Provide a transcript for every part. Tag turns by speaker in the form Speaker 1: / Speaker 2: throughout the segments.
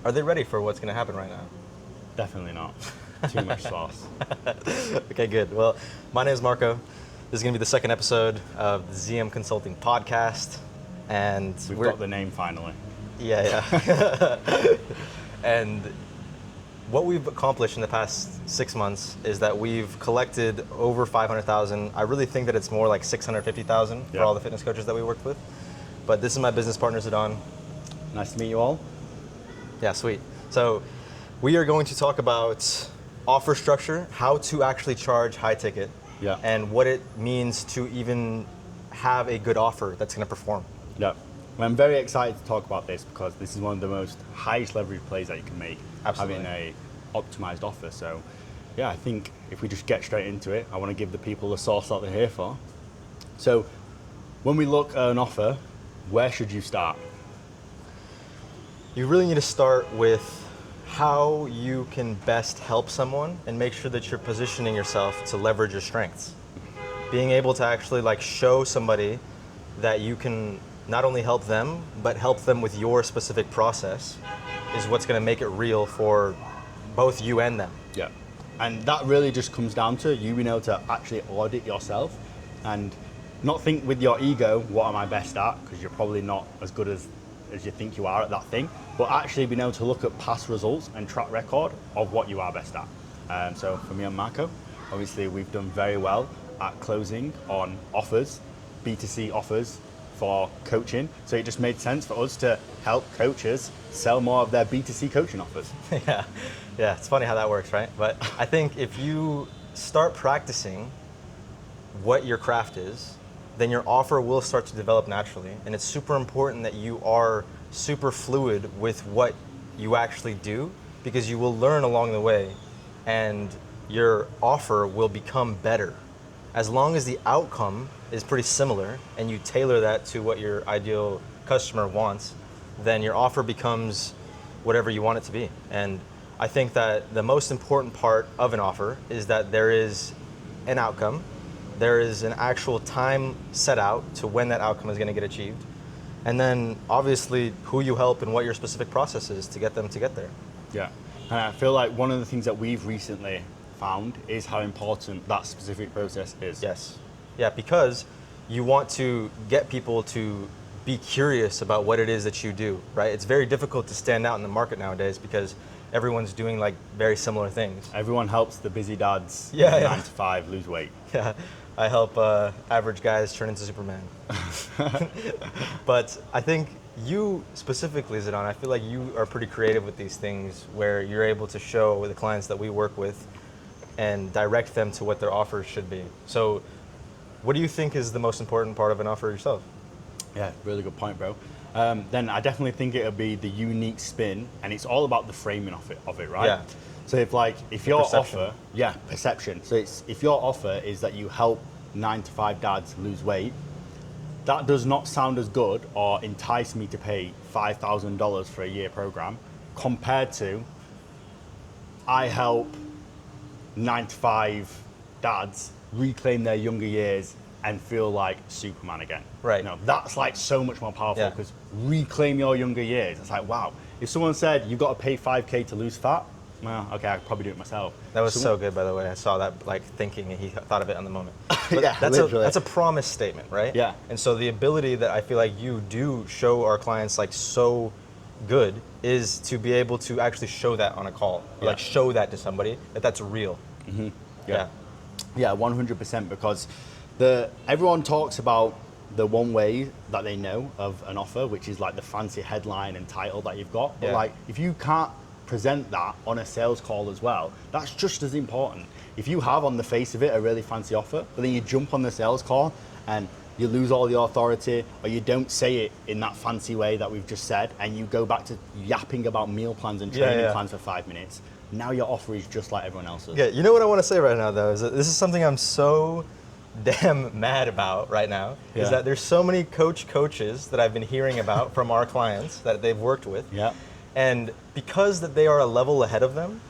Speaker 1: Are they ready for what's going to happen right now?
Speaker 2: Definitely not. Too much sauce.
Speaker 1: Okay, good. Well, my name is Marco. This is going to be the second episode of the ZM Consulting podcast. And
Speaker 2: We've got the name finally.
Speaker 1: Yeah. And what we've accomplished in the past 6 months is that we've collected over 500,000. I really think that it's more like 650,000 for all the fitness coaches that we worked with. But this is my business partner, Zidane.
Speaker 2: Nice to meet you all.
Speaker 1: Yeah, sweet. So we are going to talk about offer structure, how to actually charge high ticket, and what it means to even have a good offer that's going to perform.
Speaker 2: Yeah. Well, I'm very excited to talk about this because this is one of the most highest leverage plays that you can make.
Speaker 1: Absolutely.
Speaker 2: Having a optimized offer. So yeah, I think if we just get straight into it, I want to give the people the sauce that they're here for. So when we look at an offer, where should you start?
Speaker 1: You really need to start with how you can best help someone and make sure that you're positioning yourself to leverage your strengths. Being able to actually like show somebody that you can not only help them, but help them with your specific process is what's going to make it real for both you and them.
Speaker 2: Yeah. And that really just comes down to you being able to actually audit yourself and not think with your ego, what am I best at? Because you're probably not as good as you think you are at that thing, but actually being able to look at past results and track record of what you are best at. So for me and Marco, obviously we've done very well at closing on offers, B2C offers for coaching. So it just made sense for us to help coaches sell more of their B2C coaching offers.
Speaker 1: Yeah, it's funny how that works, right? But I think if you start practicing what your craft is, then your offer will start to develop naturally. And it's super important that you are super fluid with what you actually do, because you will learn along the way and your offer will become better. As long as the outcome is pretty similar and you tailor that to what your ideal customer wants, then your offer becomes whatever you want it to be. And I think that the most important part of an offer is that there is an outcome. There is an actual time set out to when that outcome is going to get achieved. And then obviously who you help and what your specific process is to get them to get there.
Speaker 2: Yeah. And I feel like one of the things that we've recently found is how important that specific process is.
Speaker 1: Yes. Yeah, because you want to get people to be curious about what it is that you do, right? It's very difficult to stand out in the market nowadays because everyone's doing like very similar things.
Speaker 2: Everyone helps the busy dads
Speaker 1: 9
Speaker 2: to 5 lose weight.
Speaker 1: Yeah, I help average guys turn into Superman. But I think you specifically, Zidane, I feel like you are pretty creative with these things where you're able to show the clients that we work with and direct them to what their offers should be. So what do you think is the most important part of an offer yourself?
Speaker 2: Yeah, really good point, bro. Then I definitely think it'll be the unique spin, and it's all about the framing of it, right?
Speaker 1: Yeah.
Speaker 2: So if your
Speaker 1: perception.
Speaker 2: offer, perception. So if your offer is that you help 9 to 5 dads lose weight, that does not sound as good or entice me to pay $5,000 for a year program compared to I help 9 to 5 dads reclaim their younger years and feel like Superman again.
Speaker 1: Right.
Speaker 2: You know, that's like so much more powerful because reclaim your younger years. It's like, wow. If someone said you've got to pay $5K to lose fat, well, okay, I could probably do it myself.
Speaker 1: That was so good, by the way. I saw that like thinking, and he thought of it on the moment. But
Speaker 2: Yeah,
Speaker 1: that's a promise statement, right?
Speaker 2: Yeah.
Speaker 1: And so the ability that I feel like you do show our clients like so good is to be able to actually show that on a call, like show that to somebody that that's real.
Speaker 2: Mm-hmm.
Speaker 1: Yeah.
Speaker 2: Yeah, 100%, because everyone talks about the one way that they know of an offer, which is like the fancy headline and title that you've got. But like, if you can't present that on a sales call as well, that's just as important. If you have on the face of it a really fancy offer, but then you jump on the sales call and you lose all the authority, or you don't say it in that fancy way that we've just said, and you go back to yapping about meal plans and training plans for 5 minutes, now your offer is just like everyone else's.
Speaker 1: Yeah, you know what I want to say right now, though, is that this is something I'm so damn mad about right now, is that there's so many coaches that I've been hearing about from our clients that they've worked with.
Speaker 2: Yeah.
Speaker 1: And because that they are a level ahead of them,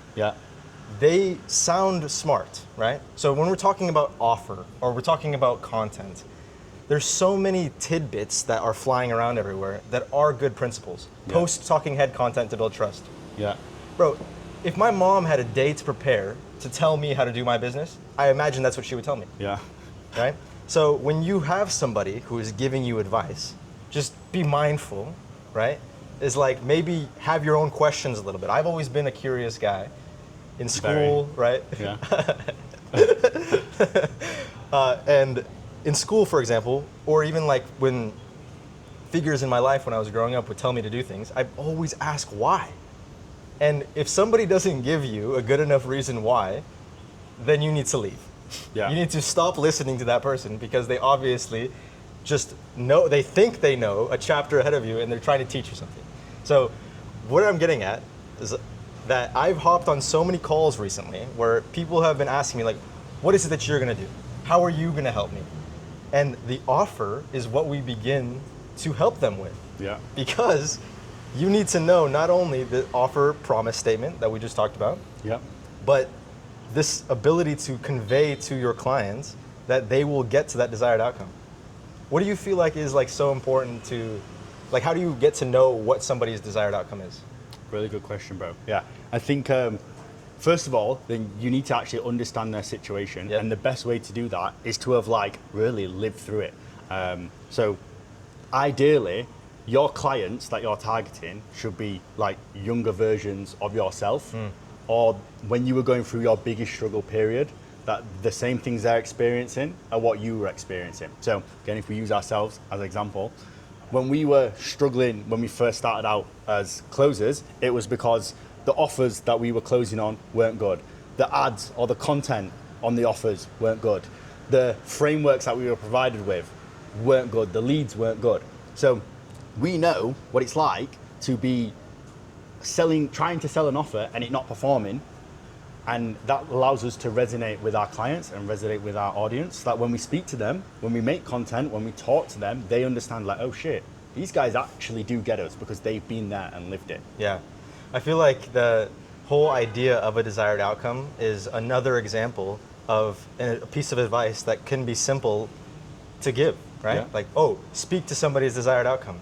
Speaker 1: they sound smart, right? So when we're talking about offer or we're talking about content, there's so many tidbits that are flying around everywhere that are good principles. Post talking head content to build trust.
Speaker 2: Yeah.
Speaker 1: Bro, if my mom had a day to prepare to tell me how to do my business, I imagine that's what she would tell me,
Speaker 2: Yeah.
Speaker 1: right? So when you have somebody who is giving you advice, just be mindful, right? Is like maybe have your own questions a little bit. I've always been a curious guy in school, right?
Speaker 2: Yeah.
Speaker 1: And in school, for example, or even like when figures in my life when I was growing up would tell me to do things, I'd always ask why. And if somebody doesn't give you a good enough reason why, then you need to leave.
Speaker 2: Yeah.
Speaker 1: You need to stop listening to that person because they obviously just know, they think they know a chapter ahead of you and they're trying to teach you something. So what I'm getting at is that I've hopped on so many calls recently where people have been asking me like, what is it that you're gonna do? How are you gonna help me? And the offer is what we begin to help them with.
Speaker 2: Yeah.
Speaker 1: Because you need to know not only the offer promise statement that we just talked about,
Speaker 2: Yeah.
Speaker 1: but this ability to convey to your clients that they will get to that desired outcome. What do you feel like is like so important to, like how do you get to know what somebody's desired outcome is?
Speaker 2: Really good question, bro. Yeah. I think first of all, then you need to actually understand their situation,
Speaker 1: Yep.
Speaker 2: and the best way to do that is to have like really lived through it. So ideally, your clients that you're targeting should be like younger versions of yourself, or when you were going through your biggest struggle period, that the same things they're experiencing are what you were experiencing. So again, if we use ourselves as an example, when we were struggling when we first started out as closers, it was because the offers that we were closing on weren't good. The ads or the content on the offers weren't good. The frameworks that we were provided with weren't good. The leads weren't good. So we know what it's like to be trying to sell an offer and it not performing. And that allows us to resonate with our clients and resonate with our audience, so that when we speak to them, when we make content, when we talk to them, they understand like, oh shit, these guys actually do get us because they've been there and lived it.
Speaker 1: Yeah. I feel like the whole idea of a desired outcome is another example of a piece of advice that can be simple to give, right?
Speaker 2: Yeah.
Speaker 1: Like, oh, speak to somebody's desired outcome.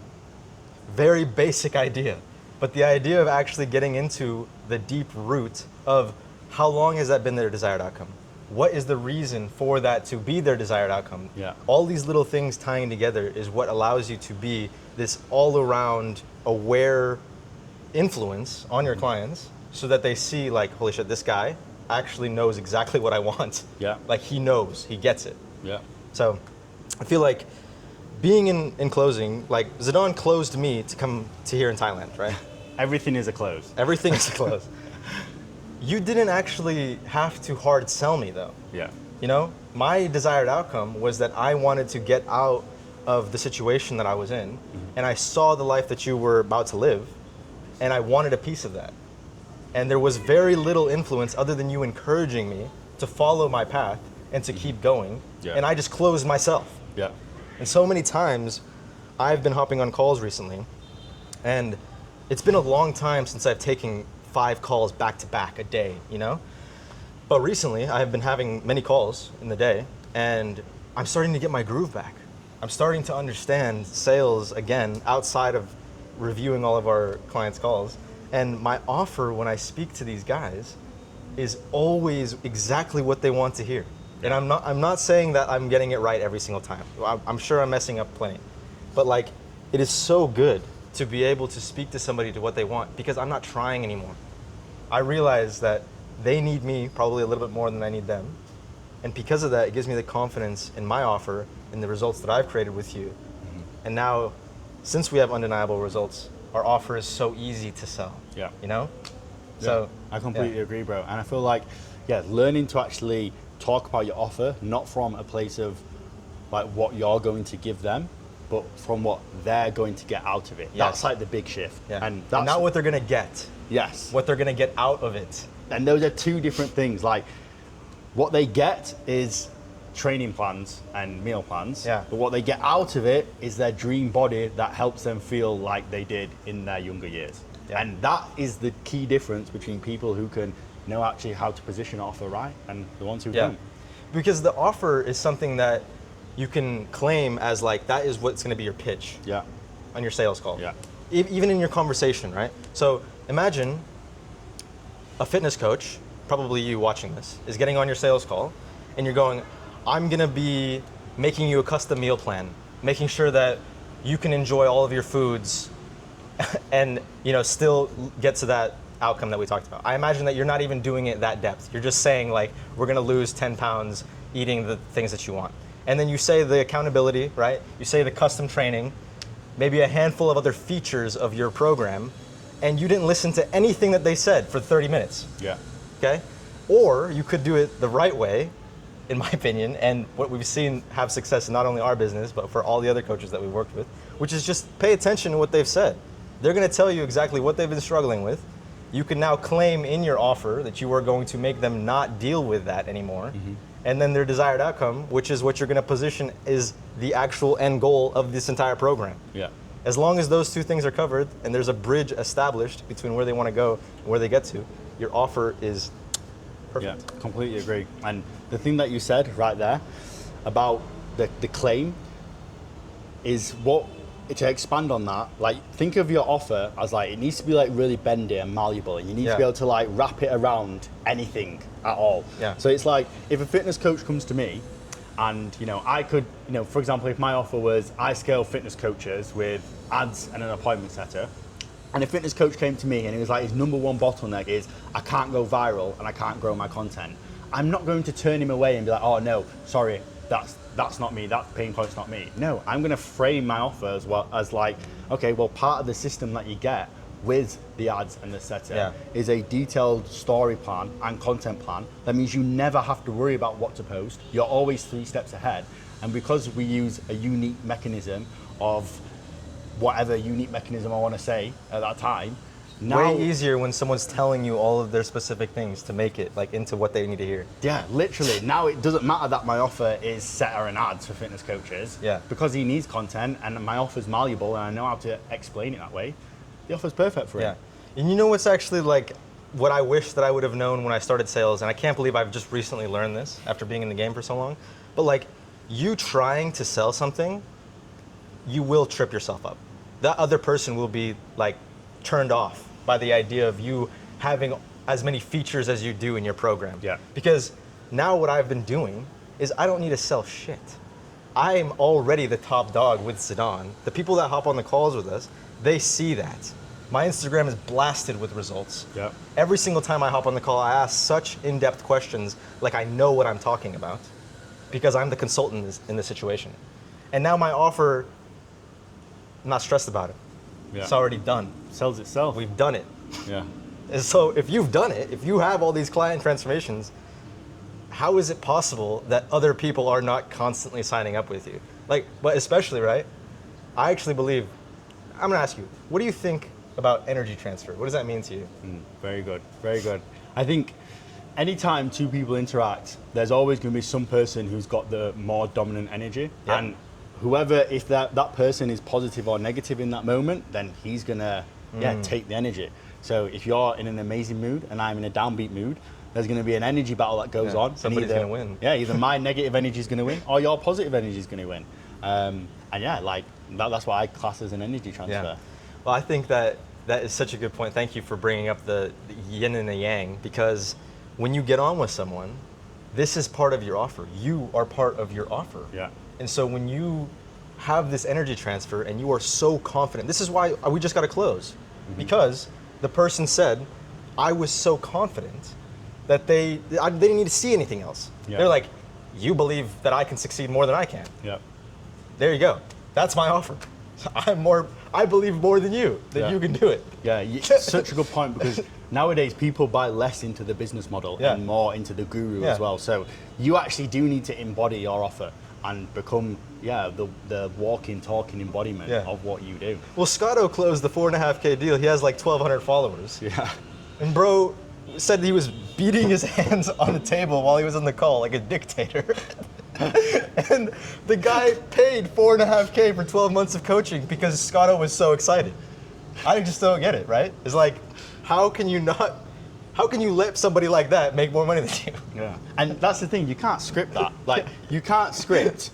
Speaker 1: Very basic idea. But the idea of actually getting into the deep root of how long has that been their desired outcome? What is the reason for that to be their desired outcome?
Speaker 2: Yeah.
Speaker 1: All these little things tying together is what allows you to be this all-around aware influence on your clients so that they see like, holy shit, this guy actually knows exactly what I want.
Speaker 2: Yeah.
Speaker 1: Like he knows, he gets it.
Speaker 2: Yeah.
Speaker 1: So I feel like being in closing, like Zidane closed me to come to here in Thailand, right?
Speaker 2: Everything is a close.
Speaker 1: Everything is closed. You didn't actually have to hard sell me though.
Speaker 2: Yeah.
Speaker 1: You know, my desired outcome was that I wanted to get out of the situation that I was in, and I saw the life that you were about to live, and I wanted a piece of that. And there was very little influence other than you encouraging me to follow my path and to keep going,
Speaker 2: Yeah.
Speaker 1: and I just closed myself.
Speaker 2: Yeah.
Speaker 1: And so many times, I've been hopping on calls recently, and it's been a long time since I've taken 5 calls back to back a day, you know? But recently, I have been having many calls in the day, and I'm starting to get my groove back. I'm starting to understand sales again outside of reviewing all of our clients' calls. And my offer when I speak to these guys is always exactly what they want to hear. And I'm not saying that I'm getting it right every single time. I'm sure I'm messing up plenty. But like, it is so good to be able to speak to somebody to what they want because I'm not trying anymore. I realize that they need me probably a little bit more than I need them. And because of that, it gives me the confidence in my offer and the results that I've created with you. And now, since we have undeniable results, our offer is so easy to sell.
Speaker 2: Yeah.
Speaker 1: You know?
Speaker 2: Yeah,
Speaker 1: So
Speaker 2: I completely agree, bro. And I feel like, yeah, learning to actually talk about your offer, not from a place of like what you're going to give them, but from what they're going to get out of it.
Speaker 1: Yes.
Speaker 2: That's like the big shift.
Speaker 1: yeah.
Speaker 2: And that's
Speaker 1: not what they're gonna get,
Speaker 2: yes.
Speaker 1: what they're gonna get out of it.
Speaker 2: And those are two different things. Like what they get is training plans and meal plans.
Speaker 1: Yeah.
Speaker 2: But what they get out of it is their dream body that helps them feel like they did in their younger years.
Speaker 1: Yeah.
Speaker 2: And that is the key difference between people who can know actually how to position an offer right and the ones who don't.
Speaker 1: Because the offer is something that you can claim as like, that is what's gonna be your pitch
Speaker 2: Yeah.
Speaker 1: on your sales call.
Speaker 2: Yeah.
Speaker 1: Even in your conversation, right? So imagine a fitness coach, probably you watching this, is getting on your sales call and you're going, I'm gonna be making you a custom meal plan, making sure that you can enjoy all of your foods and still get to that outcome that we talked about. I imagine that you're not even doing it that depth. You're just saying like, we're gonna lose 10 pounds eating the things that you want. And then you say the accountability, right? You say the custom training, maybe a handful of other features of your program, and you didn't listen to anything that they said for 30 minutes.
Speaker 2: Yeah.
Speaker 1: Okay? Or you could do it the right way, in my opinion, and what we've seen have success in not only our business, but for all the other coaches that we've worked with, which is just pay attention to what they've said. They're gonna tell you exactly what they've been struggling with. You can now claim in your offer that you are going to make them not deal with that anymore. And then their desired outcome, which is what you're gonna position is the actual end goal of this entire program.
Speaker 2: Yeah.
Speaker 1: As long as those two things are covered and there's a bridge established between where they wanna go and where they get to, your offer is perfect.
Speaker 2: Yeah, completely agree. And the thing that you said right there about the claim is what, to expand on that, like think of your offer as like, it needs to be like really bendy and malleable and you need to be able to like wrap it around anything at all.
Speaker 1: Yeah.
Speaker 2: So it's like, if a fitness coach comes to me and I could, for example, if my offer was I scale fitness coaches with ads and an appointment setter, and a fitness coach came to me and he was like, his number one bottleneck is I can't go viral and I can't grow my content. I'm not going to turn him away and be like, oh no, sorry, that's not me, that pain point's not me. No, I'm gonna frame my offer as well as like, okay, well, part of the system that you get with the ads and the setter is a detailed story plan and content plan. That means you never have to worry about what to post. You're always 3 steps ahead. And because we use a unique mechanism of whatever unique mechanism I want to say at that time. Now,
Speaker 1: way easier when someone's telling you all of their specific things to make it like into what they need to hear.
Speaker 2: Yeah, literally. Now it doesn't matter that my offer is setter and ads for fitness coaches.
Speaker 1: Yeah.
Speaker 2: Because he needs content and my offer's malleable and I know how to explain it that way. The offer's perfect for
Speaker 1: Yeah.
Speaker 2: it.
Speaker 1: And you know what's actually like what I wish that I would have known when I started sales, and I can't believe I've just recently learned this after being in the game for so long, but like you trying to sell something, you will trip yourself up. That other person will be like turned off by the idea of you having as many features as you do in your program.
Speaker 2: Yeah.
Speaker 1: Because now what I've been doing is I don't need to sell shit. I'm already the top dog with Sedan. The people that hop on the calls with us, they see that. My Instagram is blasted with results.
Speaker 2: Yeah.
Speaker 1: Every single time I hop on the call, I ask such in-depth questions like I know what I'm talking about because I'm the consultant in this situation. And now my offer, I'm not stressed about it.
Speaker 2: Yeah.
Speaker 1: It's already done.
Speaker 2: Sells itself.
Speaker 1: We've done it.
Speaker 2: Yeah.
Speaker 1: And so if you've done it, if you have all these client transformations, how is it possible that other people are not constantly signing up with you? Like, but especially, right? I actually believe, I'm gonna ask you, what do you think about energy transfer? What does that mean to you?
Speaker 2: Very good, very good. I think anytime 2 people interact, there's always going to be some person who's got the more dominant energy.
Speaker 1: Yeah.
Speaker 2: And whoever, if that person is positive or negative in that moment, then he's going to take the energy. So if you're in an amazing mood and I'm in a downbeat mood, there's going to be an energy battle that goes on.
Speaker 1: Somebody's going to win.
Speaker 2: Yeah, either my negative energy is going to win or your positive energy is going to win. And yeah, like that's what I class as an energy transfer.
Speaker 1: Yeah. Well, I think that is such a good point. Thank you for bringing up the yin and the yang, because when you get on with someone, this is part of your offer. You are part of your offer.
Speaker 2: Yeah.
Speaker 1: And so when you have this energy transfer and you are so confident, this is why we just got to close, because the person said, I was so confident that they didn't need to see anything else.
Speaker 2: Yeah.
Speaker 1: They're like, you believe that I can succeed more than I can.
Speaker 2: Yeah.
Speaker 1: There you go. That's my offer. I believe more than you, that you can do it.
Speaker 2: Yeah, such a good point, because nowadays people buy less into the business model and more into the guru as well. So you actually do need to embody your offer and become the walking, talking embodiment of what you do.
Speaker 1: Well, Scotto closed the 4.5K deal. He has like 1,200 followers.
Speaker 2: Yeah.
Speaker 1: And bro said he was beating his hands on the table while he was on the call like a dictator. And the guy paid 4.5K for 12 months of coaching because Scotto was so excited. I just don't get it, right? It's like, how can you let somebody like that make more money than you?
Speaker 2: Yeah. And that's the thing, you can't script that. Like, you can't script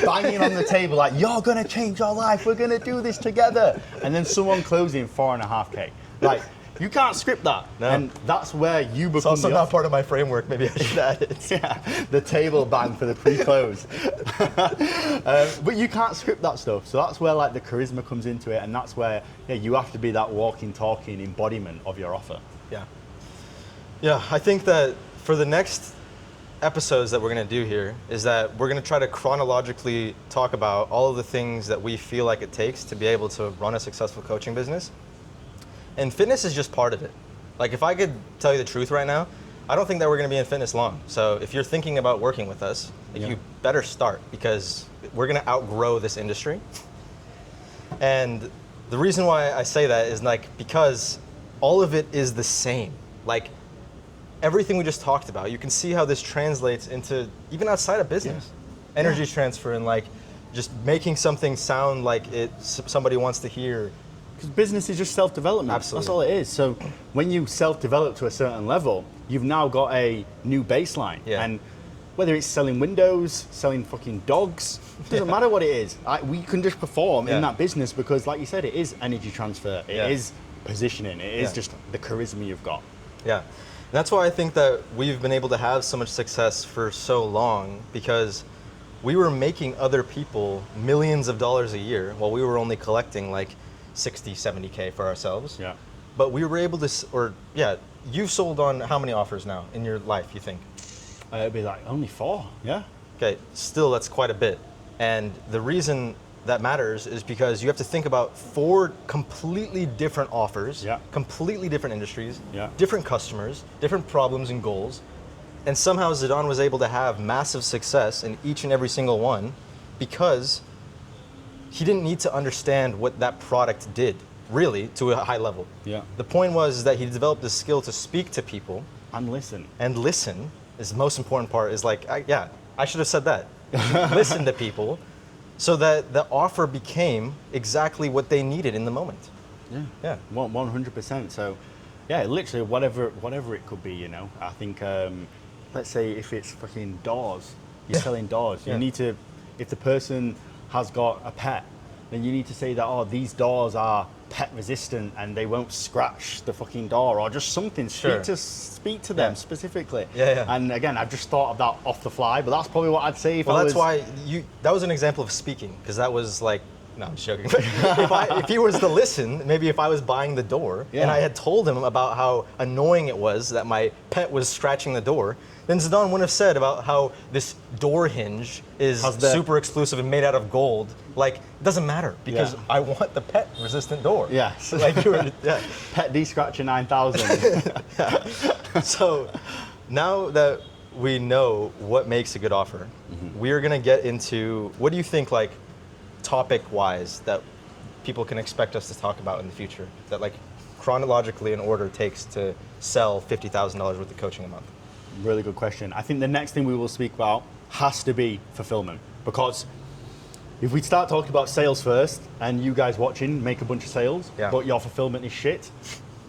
Speaker 2: banging on the table like, you're gonna change your life, we're gonna do this together. And then someone closing 4.5K. Like, You can't script that.
Speaker 1: No.
Speaker 2: And that's where you become
Speaker 1: It's also
Speaker 2: the
Speaker 1: not part of my framework. Maybe I should add it.
Speaker 2: yeah, the table bang for the pre-close. But you can't script that stuff. So that's where like the charisma comes into it, and that's where you have to be that walking, talking embodiment of your offer.
Speaker 1: Yeah. Yeah, I think that for the next episodes that we're going to do here is that we're going to try to chronologically talk about all of the things that we feel like it takes to be able to run a successful coaching business. And fitness is just part of it. Like if I could tell you the truth right now, I don't think that we're going to be in fitness long. So if you're thinking about working with us, you better start, because we're going to outgrow this industry. And the reason why I say that is because all of it is the same. Like everything we just talked about, you can see how this translates into even outside of business. Yeah. Energy transfer and just making something sound like somebody wants to hear.
Speaker 2: Because business is just self-development.
Speaker 1: Absolutely.
Speaker 2: That's all it is. So when you self-develop to a certain level, you've now got a new baseline.
Speaker 1: Yeah.
Speaker 2: And whether it's selling windows, selling fucking dogs, it doesn't matter what it is. We can just perform in that business because, like you said, it is energy transfer. It is positioning. It is just the charisma you've got.
Speaker 1: Yeah. And that's why I think that we've been able to have so much success for so long, because we were making other people millions of dollars a year while we were only collecting 60, 70K for ourselves.
Speaker 2: Yeah.
Speaker 1: But we were able to, you've sold on how many offers now in your life, you think?
Speaker 2: It'd be only 4, yeah.
Speaker 1: Okay, still that's quite a bit. And the reason that matters is because you have to think about 4 completely different offers, completely different industries, different customers, different problems and goals. And somehow Zidane was able to have massive success in each and every single one because he didn't need to understand what that product did, really, to a high level.
Speaker 2: Yeah.
Speaker 1: The point was that he developed the skill to speak to people.
Speaker 2: And listen.
Speaker 1: And listen is the most important part, is I should have said that. Listen to people. So that the offer became exactly what they needed in the moment.
Speaker 2: Yeah. 100%. So, literally whatever it could be, I think, let's say if it's fucking doors, you're selling doors. You need to, if the person has got a pet, then you need to say that, these doors are pet resistant and they won't scratch the fucking door, or just something. Speak to them specifically. And again, I've just thought of that off the fly, but that's probably what I'd say if I was...
Speaker 1: That's why that was an example of speaking, because that was no, I'm just joking. if he was to listen, maybe if I was buying the door and I had told him about how annoying it was that my pet was scratching the door, then Zidane wouldn't have said about how this door hinge is super exclusive and made out of gold. It doesn't matter, because I want the pet resistant door.
Speaker 2: Yeah. Pet D-Scratcher 9000.
Speaker 1: So now that we know what makes a good offer, we are going to get into, what do you think, topic-wise, that people can expect us to talk about in the future, that chronologically in order takes to sell $50,000 worth of coaching a month?
Speaker 2: Really good question. I think the next thing we will speak about has to be fulfillment, because if we start talking about sales first and you guys watching make a bunch of sales, but your fulfillment is shit,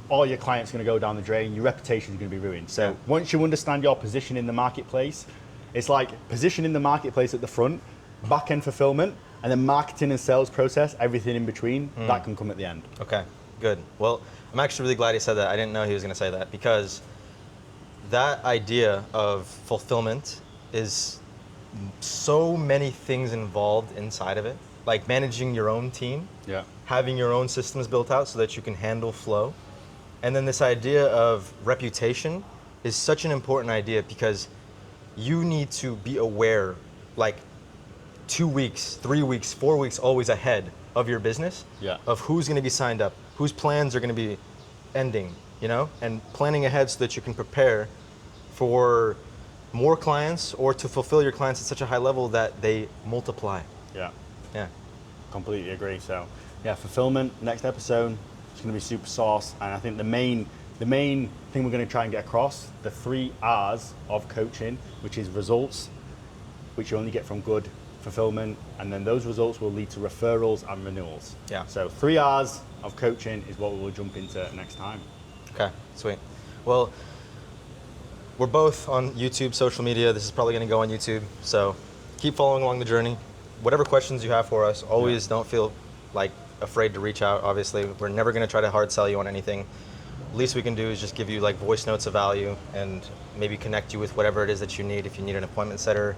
Speaker 2: all your clients are going to go down the drain, your reputation is going to be ruined. So once you understand your position in the marketplace, it's position in the marketplace at the front, back end fulfillment, and then marketing and sales process, everything in between, that can come at the end.
Speaker 1: Okay, good. Well, I'm actually really glad he said that. I didn't know he was going to say that, because that idea of fulfillment is so many things involved inside of it, like managing your own team, having your own systems built out so that you can handle flow. And then this idea of reputation is such an important idea, because you need to be aware 2 weeks, 3 weeks, 4 weeks always ahead of your business, of who's going to be signed up, whose plans are going to be ending, and planning ahead so that you can prepare for more clients or to fulfill your clients at such a high level that they multiply.
Speaker 2: Yeah. Completely agree. So, fulfillment, next episode, it's going to be super sauce. And I think the main thing we're going to try and get across, the 3 R's of coaching, which is results, which you only get from good fulfillment, and then those results will lead to referrals and renewals. So 3 R's of coaching is what we will jump into next time.
Speaker 1: Okay, sweet. Well, we're both on YouTube, social media. This is probably going to go on YouTube. So keep following along the journey. Whatever questions you have for us, always don't feel afraid to reach out. Obviously, we're never going to try to hard sell you on anything. least we can do is just give you like voice notes of value and maybe connect you with whatever it is that you need. If you need an appointment setter,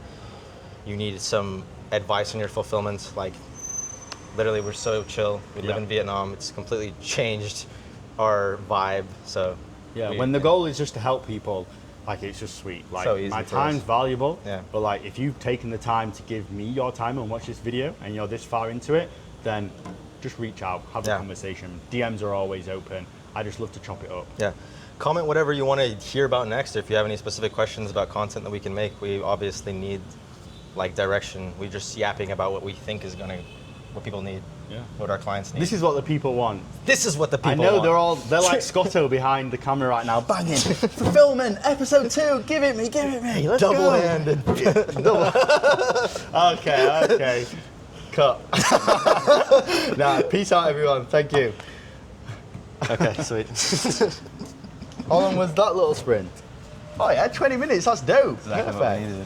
Speaker 1: you need some advice on your fulfillment, like literally we're so chill. We live in Vietnam. It's completely changed our vibe. So
Speaker 2: when the goal is just to help people, like it's just sweet. Like
Speaker 1: so easy
Speaker 2: my
Speaker 1: for
Speaker 2: time's
Speaker 1: us.
Speaker 2: valuable,
Speaker 1: Yeah.
Speaker 2: but like if you've taken the time to give me your time and watch this video and you're this far into it, then just reach out, have a conversation. DMs are always open. I just love to chop it up.
Speaker 1: Yeah. Comment whatever you want to hear about next. If you have any specific questions about content that we can make, we obviously need like direction. We're just yapping about what we think is what people need.
Speaker 2: Yeah.
Speaker 1: What our clients need.
Speaker 2: This is what the people want.
Speaker 1: This is what the people
Speaker 2: I know
Speaker 1: want.
Speaker 2: they're like Scotto behind the camera right now, banging. Fulfillment, episode 2, give it me, let's go.
Speaker 1: Double-handed.
Speaker 2: Okay. Cut. Nah, peace out everyone, thank you.
Speaker 1: Okay, sweet.
Speaker 2: How long was that little sprint? Oh yeah, 20 minutes, that's dope.
Speaker 1: Exactly what we
Speaker 2: Perfect.
Speaker 1: needed.